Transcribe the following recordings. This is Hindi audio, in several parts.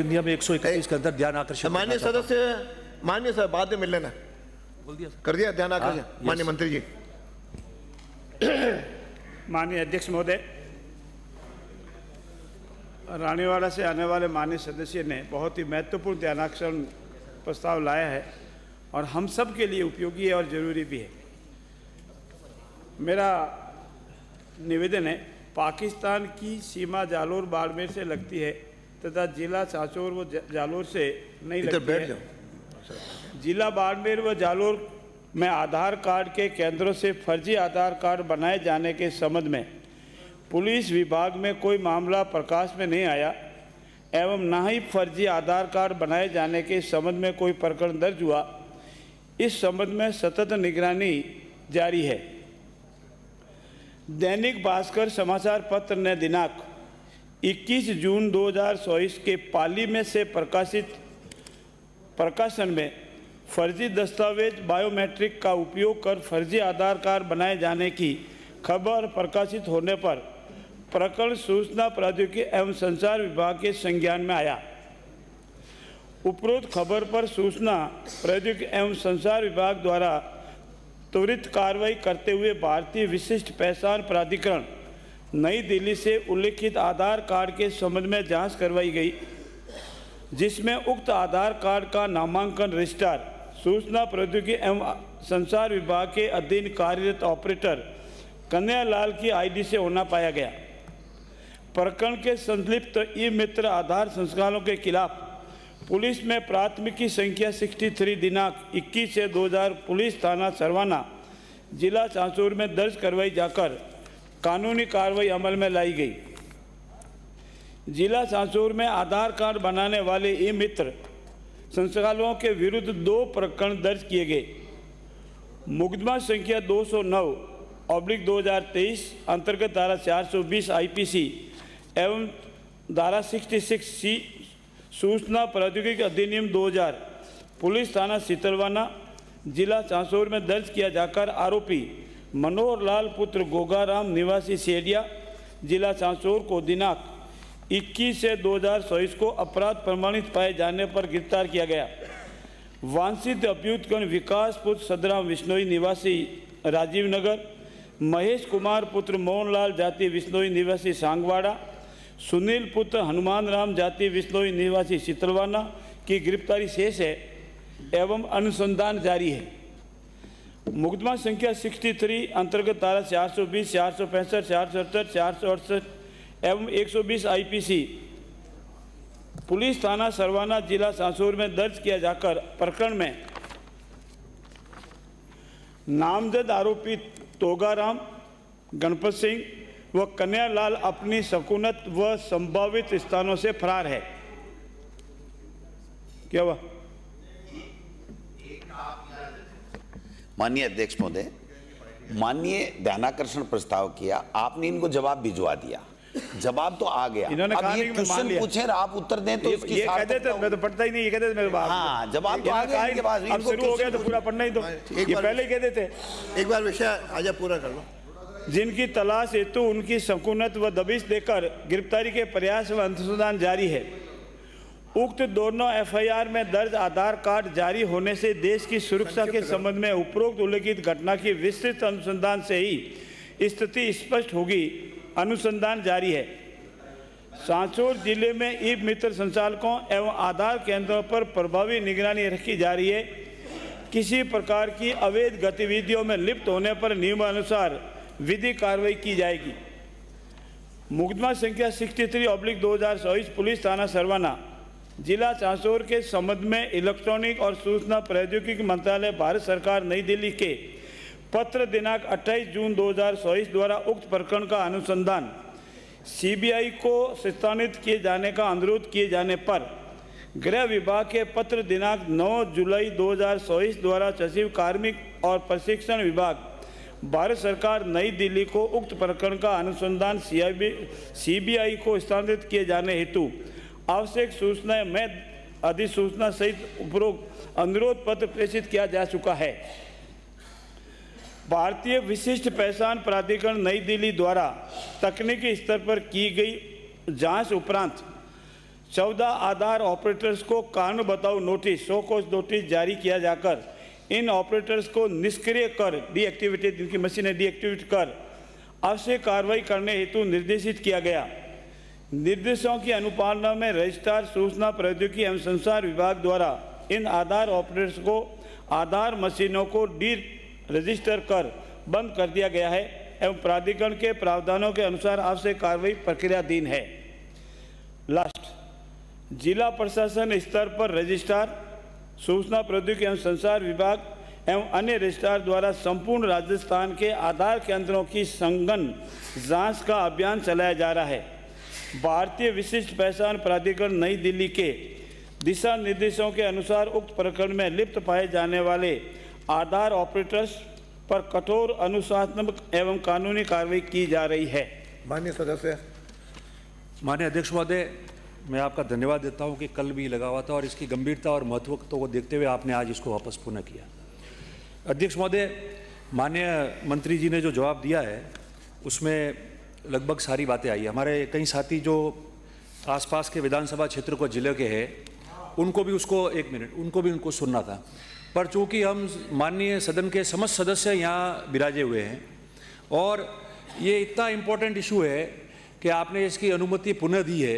नियम 131 के अंदर ध्यान आकर्षित माननीय सदस्य, माननीय सर, बाद में मिल लेना। बोल दिया कर दिया ध्यान आकर्षित। माननीय मंत्री जी। माननीय अध्यक्ष महोदय, रानीवाड़ा से आने वाले माननीय सदस्य ने बहुत ही महत्वपूर्ण ध्यानाकर्षण प्रस्ताव लाया है और हम सब के लिए उपयोगी है और ज़रूरी भी है। मेरा निवेदन है, पाकिस्तान की सीमा जालोर बाड़मेर से लगती है तथा जिला सांचौर व जालोर से नहीं लगती है। जिला बाड़मेर व जालोर में आधार कार्ड के केंद्रों से फर्जी आधार कार्ड बनाए जाने के संबंध में पुलिस विभाग में कोई मामला प्रकाश में नहीं आया एवं न ही फर्जी आधार कार्ड बनाए जाने के संबंध में कोई प्रकरण दर्ज हुआ। इस संबंध में सतत निगरानी जारी है। दैनिक भास्कर समाचार पत्र ने दिनांक 21 जून 2024 के पाली में से प्रकाशन में फर्जी दस्तावेज बायोमेट्रिक का उपयोग कर फर्जी आधार कार्ड बनाए जाने की खबर प्रकाशित होने पर प्रकरण सूचना प्रौद्योगिकी एवं संचार विभाग के संज्ञान में आया। उपरोक्त खबर पर सूचना प्रौद्योगिकी एवं संचार विभाग द्वारा त्वरित कार्रवाई करते हुए भारतीय विशिष्ट पहचान प्राधिकरण नई दिल्ली से उल्लिखित आधार कार्ड के संबंध में जांच करवाई गई, जिसमें उक्त आधार कार्ड का नामांकन रजिस्ट्रार सूचना प्रौद्योगिकी एवं संचार विभाग के अधीन कार्यरत ऑपरेटर कन्हैयालाल की आईडी से होना पाया गया। प्रकरण के संलिप्त ई मित्र आधार संस्थानों के खिलाफ पुलिस में प्राथमिकी संख्या 63 दिनांक 21 से 2000 पुलिस थाना सरवाना जिला सांचौर में दर्ज करवाई जाकर कानूनी कार्रवाई अमल में लाई गई। जिला सांचौर में आधार कार्ड बनाने वाले ई मित्र संस्थानों के विरुद्ध 2 प्रकरण दर्ज किए गए। मुकदमा संख्या 209/2023 अंतर्गत धारा 420 आईपीसी एवं धारा 66 सी सूचना प्रौद्योगिकी अधिनियम 2000 पुलिस थाना सितलवाना जिला सांचौर में दर्ज किया जाकर आरोपी मनोहर लाल पुत्र गोगाराम निवासी सेडिया जिला सांचौर को दिनांक 21 से 2024 को अपराध प्रमाणित पाए जाने पर गिरफ्तार किया गया। वांछित अभियुक्तगण विकास पुत्र सदराम विश्नोई निवासी राजीव नगर, महेश कुमार पुत्र मोहनलाल जाति विश्नोई निवासी सांगवाड़ा, सुनील पुत्र हनुमान राम जाति विश्नोई निवासी सितलवाना की गिरफ्तारी शेष है एवं अनुसंधान जारी है। मुकदमा संख्या 63 अंतर्गत धारा 420, 465, 470, 468 एवं 120 आईपीसी पुलिस थाना सरवाना जिला सांचौर में दर्ज किया जाकर प्रकरण में नामजद आरोपी तोगाराम, गणपत सिंह व कन्हैयालाल अपनी सकूनत व संभावित स्थानों से फरार है। क्या हुआ? माननीय अध्यक्ष महोदय, माननीय ध्यानाकर्षण प्रस्ताव किया, आपने इनको जवाब भिजवा दिया, जवाब तो आ गया। इन्होंने अब कहा ये कि मैं मान क्वेश्चन लिया। पूछे और आप उत्तर दें तो इसकी ये कहते थे, मैं तो पढ़ता ही नहीं, ये कहते थे मेरे बात। हाँ, जवाब तो आ गया इनके पास। अब शुरू हो गया तो पूरा पढ़ना ही दो। ये पहले कहते थे एक बार विषय आजा पूरा कर लो। जिनकी तलाश हेतु उनकी सकूनत व दबिश देकर गिरफ्तारी के प्रयास व अनुसंधान जारी है। उक्त दोनों एफआईआर में दर्ज आधार कार्ड जारी होने से देश की सुरक्षा के संबंध में उपरोक्त उल्लेखित घटना की विस्तृत अनुसंधान से ही स्थिति स्पष्ट होगी। अनुसंधान जारी है। सांचौर जिले में ई मित्र संचालकों एवं आधार केंद्रों पर प्रभावी निगरानी रखी जा रही है। किसी प्रकार की अवैध गतिविधियों में लिप्त होने पर नियमानुसार विधि कार्रवाई की जाएगी। मुकदमा संख्या 63/2024 पुलिस थाना सरवाना जिला सांचौर के संबंध में इलेक्ट्रॉनिक और सूचना प्रौद्योगिकी मंत्रालय भारत सरकार नई दिल्ली के पत्र दिनांक 28 जून 2024 द्वारा उक्त प्रकरण का अनुसंधान सीबीआई को स्थानांतरित किए जाने का अनुरोध किए जाने पर गृह विभाग के पत्र दिनांक 9 जुलाई 2024 द्वारा सचिव कार्मिक और प्रशिक्षण विभाग भारत सरकार नई दिल्ली को उक्त प्रकरण का अनुसंधान सीबीआई को स्थानांतरित किए जाने हेतु आवश्यक सूचनाएं में अधिसूचना सहित उपरोक्त अनुरोध पत्र प्रेषित किया जा चुका है। भारतीय विशिष्ट पहचान प्राधिकरण नई दिल्ली द्वारा तकनीकी स्तर पर की गई जांच उपरांत 14 आधार ऑपरेटर्स को कारण बताओ नोटिस, शो कॉज नोटिस जारी किया जाकर इन ऑपरेटर्स को निष्क्रिय कर, डीएक्टिवेटेड, इनकी मशीनें डीएक्टिवेट कर आवश्यक कार्रवाई करने हेतु निर्देशित किया गया। निर्देशों की अनुपालना में रजिस्ट्रार सूचना प्रौद्योगिकी एवं संचार विभाग द्वारा इन आधार ऑपरेटर्स को आधार मशीनों को डी रजिस्टर कर बंद कर दिया गया है एवं प्राधिकरण के प्रावधानों के अनुसार आवश्यक कार्रवाई प्रक्रियाधीन है। लास्ट, जिला प्रशासन स्तर पर रजिस्ट्रार सूचना प्रौद्योगिकी एवं संचार विभाग एवं अन्य रजिस्ट्रार द्वारा संपूर्ण राजस्थान के आधार केंद्रों की संघन जांच का अभियान चलाया जा रहा है। भारतीय विशिष्ट पहचान प्राधिकरण नई दिल्ली के दिशा निर्देशों के अनुसार उक्त प्रकरण में लिप्त पाए जाने वाले आधार ऑपरेटर्स पर कठोर अनुशासनात्मक एवं कानूनी कार्रवाई की जा रही है। माननीय सदस्य। माननीय अध्यक्ष महोदय, मैं आपका धन्यवाद देता हूं कि कल भी लगा हुआ था और इसकी गंभीरता और महत्व को देखते हुए आपने आज इसको वापस पुनः किया। अध्यक्ष महोदय, माननीय मंत्री जी ने जो जवाब दिया है उसमें लगभग सारी बातें आई। हमारे कई साथी जो आसपास के विधानसभा क्षेत्र को जिले के हैं उनको भी उनको सुनना था, पर चूँकि हम माननीय सदन के समस्त सदस्य यहाँ विराजे हुए हैं और ये इतना इम्पोर्टेंट इशू है कि आपने इसकी अनुमति पुनः दी है,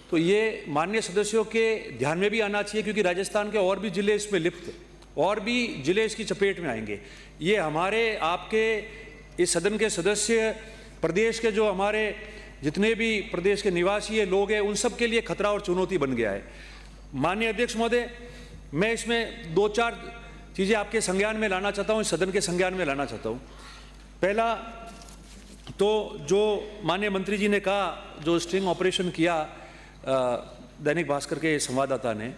तो ये माननीय सदस्यों के ध्यान में भी आना चाहिए, क्योंकि राजस्थान के और भी जिले इसमें लिप्त, और भी जिले इसकी चपेट में आएंगे। ये हमारे आपके इस सदन के सदस्य, प्रदेश के जो हमारे जितने भी प्रदेश के निवासी लोग हैं, उन सब के लिए खतरा और चुनौती बन गया है। माननीय अध्यक्ष महोदय, मैं इसमें 2-4 चीज़ें आपके संज्ञान में लाना चाहता हूँ, इस सदन के संज्ञान में लाना चाहता हूँ। पहला तो जो माननीय मंत्री जी ने कहा, जो स्टिंग ऑपरेशन किया दैनिक भास्कर के संवाददाता ने,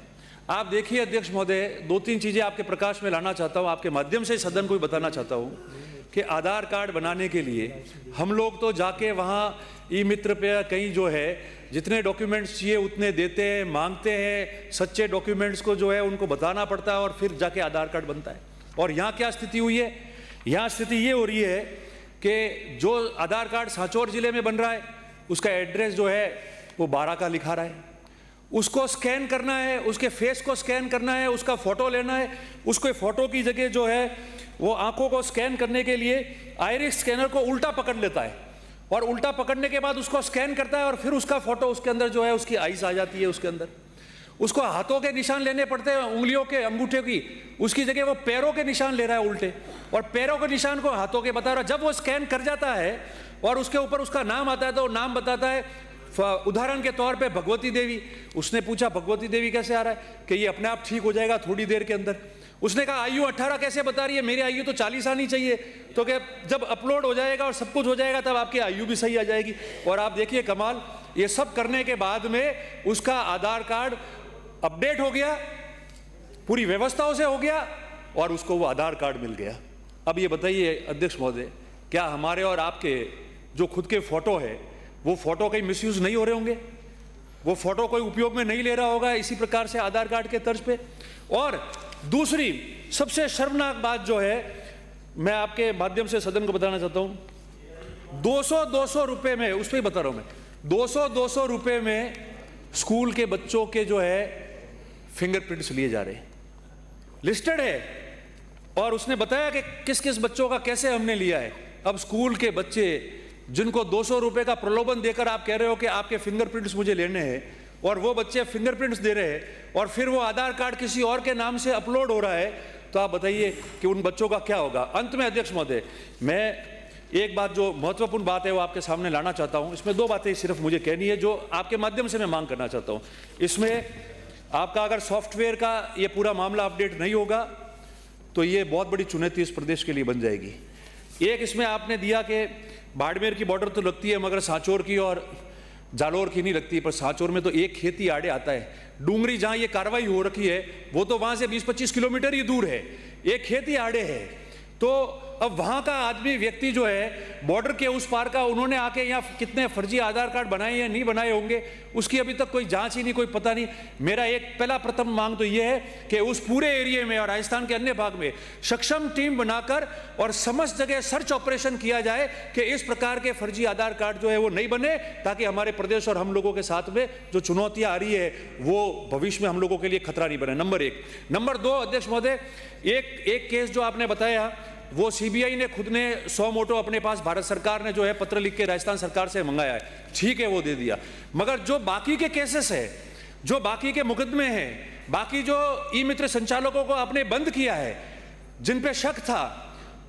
आप देखिए अध्यक्ष महोदय, 2-3 चीज़ें आपके प्रकाश में लाना चाहता हूँ, आपके माध्यम से सदन को भी बताना चाहता हूँ कि आधार कार्ड बनाने के लिए हम लोग तो जाके वहाँ ई मित्र पे कहीं जो है जितने डॉक्यूमेंट्स चाहिए उतने देते हैं, मांगते हैं, सच्चे डॉक्यूमेंट्स को जो है उनको बताना पड़ता है और फिर जाके आधार कार्ड बनता है। और यहाँ क्या स्थिति हुई है? यहाँ स्थिति ये हो रही है कि जो आधार कार्ड सांचौर जिले में बन रहा है उसका एड्रेस जो है वो 12 का लिखा रहा है, उसको स्कैन करना है, उसके फेस को स्कैन करना है, उसका फोटो लेना है, उसको फोटो की जगह जो है वो आंखों को स्कैन करने के लिए आइरिस स्कैनर को उल्टा पकड़ लेता है और उल्टा पकड़ने के बाद उसको स्कैन करता है और फिर उसका फोटो उसके अंदर जो है उसकी आईज आ जाती है उसके अंदर। उसको हाथों के निशान लेने पड़ते हैं, उंगलियों के, अंगूठे की, उसकी जगह वो पैरों के निशान ले रहा है उल्टे, और पैरों के निशान को हाथों के बता रहा है। जब वो स्कैन कर जाता है और उसके ऊपर उसका नाम आता है तो नाम बताता है, उदाहरण के तौर पे भगवती देवी। उसने पूछा भगवती देवी कैसे आ रहा है कि ये अपने आप ठीक हो जाएगा थोड़ी देर के अंदर। उसने कहा आयु 18 कैसे बता रही है, मेरी आयु तो 40 आनी चाहिए। तो क्या जब अपलोड हो जाएगा और सब कुछ हो जाएगा तब आपकी आयु भी सही आ जाएगी। और आप देखिए कमाल, ये सब करने के बाद में उसका आधार कार्ड अपडेट हो गया, पूरी व्यवस्थाओं से हो गया और उसको वो आधार कार्ड मिल गया। अब ये बताइए अध्यक्ष महोदय, क्या हमारे और आपके जो खुद के फोटो है वो फोटो कहीं मिसयूज नहीं हो रहे होंगे? वो फोटो कोई उपयोग में नहीं ले रहा होगा इसी प्रकार से आधार कार्ड के तर्ज पे? और दूसरी सबसे शर्मनाक बात जो है, मैं आपके माध्यम से सदन को बताना चाहता हूं, 200 रुपए में, उस पर ही बता रहा हूं मैं, 200 रुपए में स्कूल के बच्चों के जो है फिंगरप्रिंट्स लिए जा रहे हैं, लिस्टेड है। और उसने बताया कि किस किस बच्चों का कैसे हमने लिया है। अब स्कूल के बच्चे जिनको 200 रुपए का प्रलोभन देकर आप कह रहे हो कि आपके फिंगरप्रिंट्स मुझे लेने हैं, और वो बच्चे फिंगरप्रिंट्स दे रहे हैं और फिर वो आधार कार्ड किसी और के नाम से अपलोड हो रहा है, तो आप बताइए कि उन बच्चों का क्या होगा। अंत में अध्यक्ष महोदय, मैं एक बात जो महत्वपूर्ण बात है वो आपके सामने लाना चाहता हूं। इसमें 2 बातें सिर्फ मुझे कहनी है जो आपके माध्यम से मैं मांग करना चाहता हूं। इसमें आपका अगर सॉफ्टवेयर का ये पूरा मामला अपडेट नहीं होगा तो ये बहुत बड़ी चुनौती इस प्रदेश के लिए बन जाएगी। एक इसमें आपने दिया कि बाड़मेर की बॉर्डर तो लगती है मगर सांचौर की और जालोर की नहीं लगती, पर सांचौर में तो एक खेती आड़े आता है। डूंगरी जहां ये कार्रवाई हो रखी है वो तो वहां से 20-25 किलोमीटर ही दूर है, एक खेती आड़े है। तो अब वहाँ का आदमी व्यक्ति जो है बॉर्डर के उस पार का, उन्होंने आके यहाँ कितने फर्जी आधार कार्ड बनाए या नहीं बनाए होंगे, उसकी अभी तक कोई जांच ही नहीं, कोई पता नहीं। मेरा एक पहला प्रथम मांग तो ये है कि उस पूरे एरिया में और राजस्थान के अन्य भाग में सक्षम टीम बनाकर और समस्त जगह सर्च ऑपरेशन किया जाए कि इस प्रकार के फर्जी आधार कार्ड जो है वो नहीं बने, ताकि हमारे प्रदेश और हम लोगों के साथ में जो चुनौतियां आ रही है वो भविष्य में हम लोगों के लिए खतरा नहीं बने। नंबर एक। नंबर दो, अध्यक्ष महोदय, एक केस जो आपने बताया वो सीबीआई ने खुद ने 100 मोटो अपने पास भारत सरकार ने जो है पत्र लिख के राजस्थान सरकार से मंगाया है, ठीक है, वो दे दिया। मगर जो बाकी के केसेस है, जो बाकी के मुकदमे हैं, बाकी जो ई मित्र संचालकों को आपने बंद किया है, जिन पे शक था,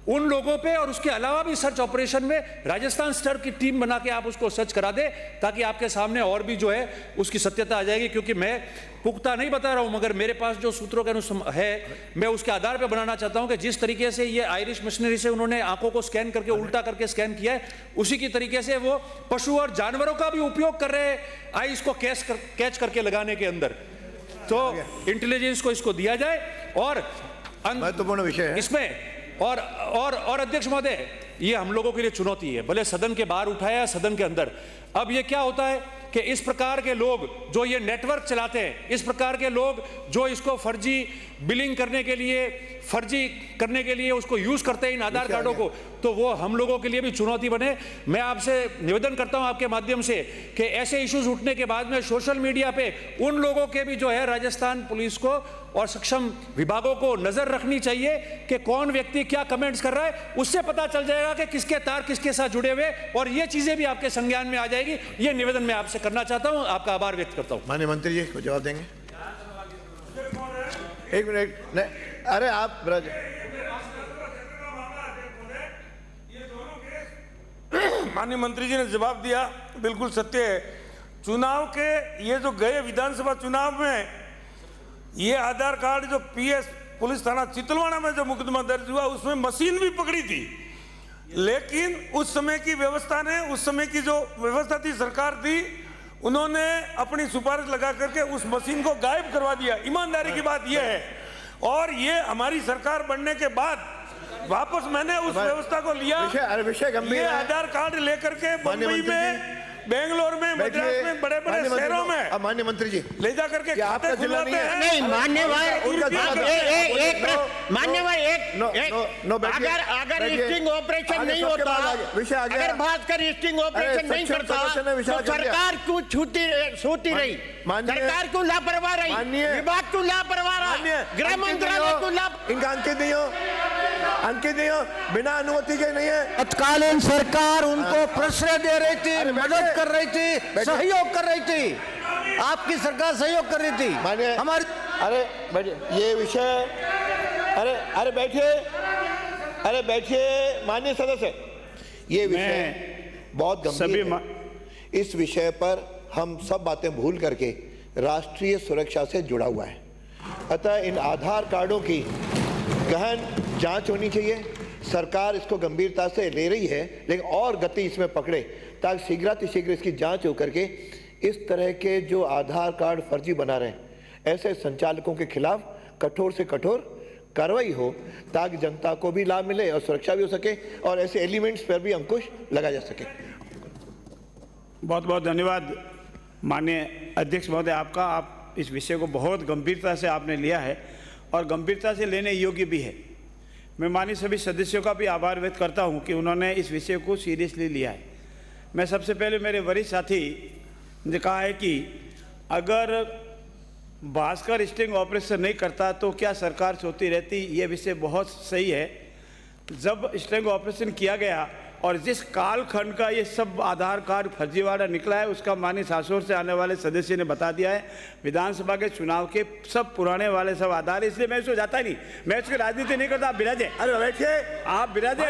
उन लोगों पे और उसके अलावा भी सर्च ऑपरेशन में राजस्थान स्तर की टीम बना के आप उसको सर्च करा दे, ताकि आपके सामने और भी जो है उसकी सत्यता आ जाएगी। क्योंकि मैं पुख्ता नहीं बता रहा हूं, मगर मेरे पास जो सूत्रों के अनुसार है, मैं उसके आधार पर बनाना चाहता हूं कि जिस तरीके से ये आयरिश मशीनरी से उन्होंने आंखों को स्कैन करके उल्टा करके स्कैन किया है, उसी की तरीके से वो पशु और जानवरों का भी उपयोग कर रहे हैं आईज को कैच करके लगाने के अंदर। तो इंटेलिजेंस को इसको दिया जाए और महत्वपूर्ण विषय है इसमें। और अध्यक्ष महोदय, ये हम लोगों के लिए चुनौती है, भले सदन के बाहर उठाया सदन के अंदर। अब ये क्या होता है कि इस प्रकार के लोग जो ये नेटवर्क चलाते हैं, इस प्रकार के लोग जो इसको फर्जी बिलिंग करने के लिए, फर्जी करने के लिए उसको यूज करते हैं इन आधार कार्डों को, तो वो हम लोगों के लिए भी चुनौती बने। मैं आपसे निवेदन करता हूं आपके माध्यम से कि ऐसे इश्यूज उठने के बाद में सोशल मीडिया पे उन लोगों के भी जो है राजस्थान पुलिस को और सक्षम विभागों को नजर रखनी चाहिए कि कौन व्यक्ति क्या कमेंट्स कर रहा है, उससे पता चल जाएगा कि किसके तार किसके साथ जुड़े हुए, और ये चीजें भी आपके संज्ञान में आ जाएगी। ये निवेदन मैं आपसे करना चाहता हूं, आपका आभार व्यक्त करता हूं। माननीय मंत्री जी को जवाब देंगे। एक मिनट, नहीं, अरे आप माननीय मंत्री जी ने जवाब दिया, बिल्कुल सत्य है। चुनाव के ये जो गए विधानसभा चुनाव में ये आधार कार्ड जो पीएस पुलिस थाना चितलवाड़ा में जो मुकदमा दर्ज हुआ, उसमें मशीन भी पकड़ी थी, लेकिन उस समय की व्यवस्था ने, उस समय की जो व्यवस्था थी, सरकार थी, उन्होंने अपनी सिफारिश लगा करके उस मशीन को गायब करवा दिया। ईमानदारी की बात यह है। और ये हमारी सरकार बनने के बाद वापस मैंने उस व्यवस्था को लिया। विषय गंभीर ये है। आधार कार्ड लेकर के बम्बई में, बेंगलोर में, मद्रास में, बड़े बड़े शहरों में माननीय मंत्री जी ले जा करके खाते खुलवाते हैं। नहीं मान्यवर, अगर स्टिंग ऑपरेशन नहीं होता, अगर भास्कर स्टिंग ऑपरेशन नहीं करता, तो सरकार क्यों सोती रही, सरकार क्यों लापरवाह रही, विभाग क्यों लापरवाह रहा, गृह मंत्रालय क्यों लापरवाह। इनका अंकित दियो बिना अनुमति के नहीं है। तत्कालीन सरकार उनको प्रश्रय दे रही थी, मदद कर रही थी, सहयोग कर रही थी, आपकी सरकार सहयोग कर रही थी हमारी। अरे बैठिए, ये विषय, अरे बैठिए माननीय सदस्य, ये विषय बहुत गंभीर है। इस विषय पर हम सब बातें भूल करके राष्ट्रीय सुरक्षा से जुड़ा हुआ है, अतः इन आधार कार्डों की गहन जांच होनी चाहिए। सरकार इसको गंभीरता से ले रही है, लेकिन और गति इसमें पकड़े, ताकि शीघ्र इसकी जांच होकर के इस तरह के जो आधार कार्ड फर्जी बना रहे हैं, ऐसे संचालकों के खिलाफ कठोर से कठोर कार्रवाई हो, ताकि जनता को भी लाभ मिले और सुरक्षा भी हो सके और ऐसे एलिमेंट्स पर भी अंकुश लगा जा सके। बहुत बहुत धन्यवाद माननीय अध्यक्ष महोदय आपका। आप इस विषय को बहुत गंभीरता से आपने लिया है और गंभीरता से लेने योग्य भी है। मैं माननीय सभी सदस्यों का भी आभार व्यक्त करता हूं कि उन्होंने इस विषय को सीरियसली लिया है। मैं सबसे पहले मेरे वरिष्ठ साथी ने कहा है कि अगर भास्कर स्टिंग ऑपरेशन नहीं करता तो क्या सरकार सोती रहती, ये विषय बहुत सही है। जब स्टिंग ऑपरेशन किया गया और जिस कालखंड का ये सब आधार कार्ड फर्जीवाड़ा निकला है, उसका माननीय सासोर से आने वाले सदस्य ने बता दिया है। विधानसभा के चुनाव के सब पुराने वाले सब आधार, इसलिए मैं इसको जाता ही नहीं, मैं इसकी राजनीति नहीं करता। आप बिराजे, अरे बैठिए, आप बिराजे।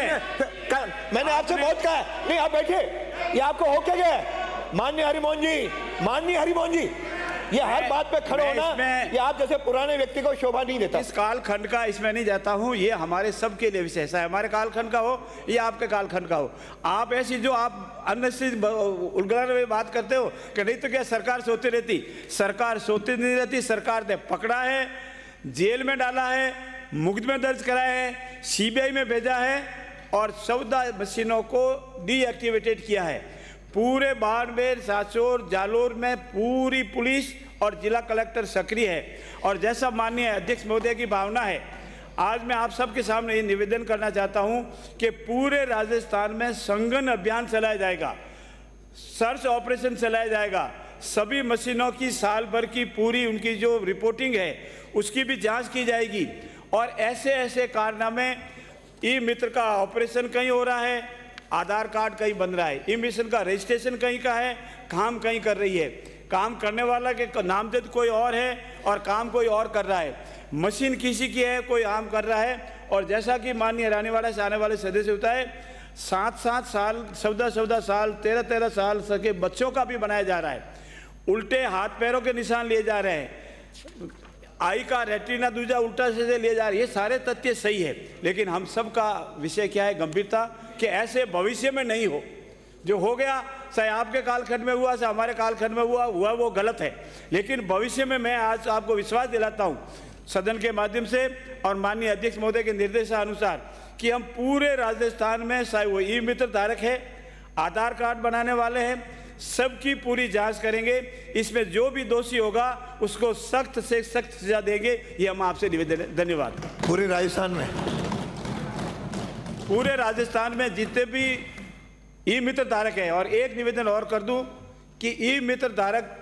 मैंने आपसे बहुत कहा, नहीं आप बैठे, ये आपको हो क्या गया? माननीय हरिमोहन जी, ये हर बात पे खड़े होना, ये आप जैसे पुराने व्यक्ति को शोभा नहीं देता। इस कालखंड का इसमें नहीं जाता हूं, ये हमारे सब के लिए विषय है, हमारे कालखंड का हो या आपके कालखंड का हो। आप ऐसी जो आप अन्य से उलगड़ने में बात करते हो कि नहीं तो क्या सरकार सोती रहती, सरकार सोती नहीं रहती। सरकार ने पकड़ा है, जेल में डाला है, मुकदमे दर्ज कराए हैं, सीबीआई में भेजा है और 14 मशीनों को डीएक्टिवेटेड किया है। पूरे बाड़मेर, सासोर, जालोर में पूरी पुलिस और जिला कलेक्टर सक्रिय है। और जैसा माननीय अध्यक्ष महोदय की भावना है, आज मैं आप सबके सामने ये निवेदन करना चाहता हूं कि पूरे राजस्थान में संघन अभियान चलाया जाएगा, सर्च ऑपरेशन चलाया जाएगा। सभी मशीनों की साल भर की पूरी उनकी जो रिपोर्टिंग है उसकी भी जांच की जाएगी। और ऐसे ऐसे कारनामे, ई मित्र का ऑपरेशन कहीं हो रहा है, आधार कार्ड कहीं बन रहा है, ई मिशन का रजिस्ट्रेशन कहीं का है, काम कहीं कर रही है, काम करने वाला के नामजद कोई और है और काम कोई और कर रहा है, मशीन किसी की है, कोई आम कर रहा है। और जैसा कि माननीय रानीवाड़ा से आने वाले सदस्य होता है, 7-7 साल, 14-14 साल, 13-13 साल के बच्चों का भी बनाया जा रहा है। उल्टे हाथ पैरों के निशान लिए जा रहे हैं, आई का रेटिना दूजा उल्टा से लिए जा रहे हैं। ये सारे तथ्य सही है, लेकिन हम सब का विषय क्या है, गंभीरता, कि ऐसे भविष्य में नहीं हो। जो हो गया, चाहे आपके कालखंड में हुआ, चाहे हमारे कालखंड में हुआ वो गलत है। लेकिन भविष्य में मैं आज आपको विश्वास दिलाता हूँ सदन के माध्यम से और माननीय अध्यक्ष महोदय के निर्देशानुसार कि हम पूरे राजस्थान में, चाहे वो ई मित्र धारक है, आधार कार्ड बनाने वाले हैं, सबकी पूरी जांच करेंगे। इसमें जो भी दोषी होगा उसको सख्त से सख्त सजा देंगे। ये हम आपसे निवेदन है। धन्यवाद। पूरे राजस्थान में, पूरे राजस्थान में जितने भी ई मित्र धारक है, और एक निवेदन और कर दूं कि ई मित्र धारक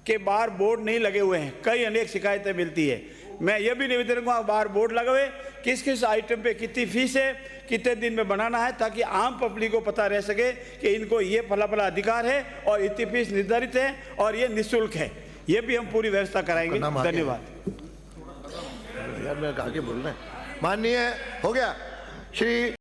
के बाहर बोर्ड नहीं लगे हुए हैं, कई अनेक शिकायतें मिलती है। मैं ये भी निवेदन करूँगा बाहर बोर्ड लगे हुए, किस किस आइटम पे कितनी फीस है, कितने दिन में बनाना है, ताकि आम पब्लिक को पता रह सके कि इनको ये फला फला अधिकार है और इतनी फीस निर्धारित है और ये निःशुल्क है। ये भी हम पूरी व्यवस्था कराएंगे। धन्यवाद। यार मैं आगे बोल रहे हैं। माननीय हो गया श्री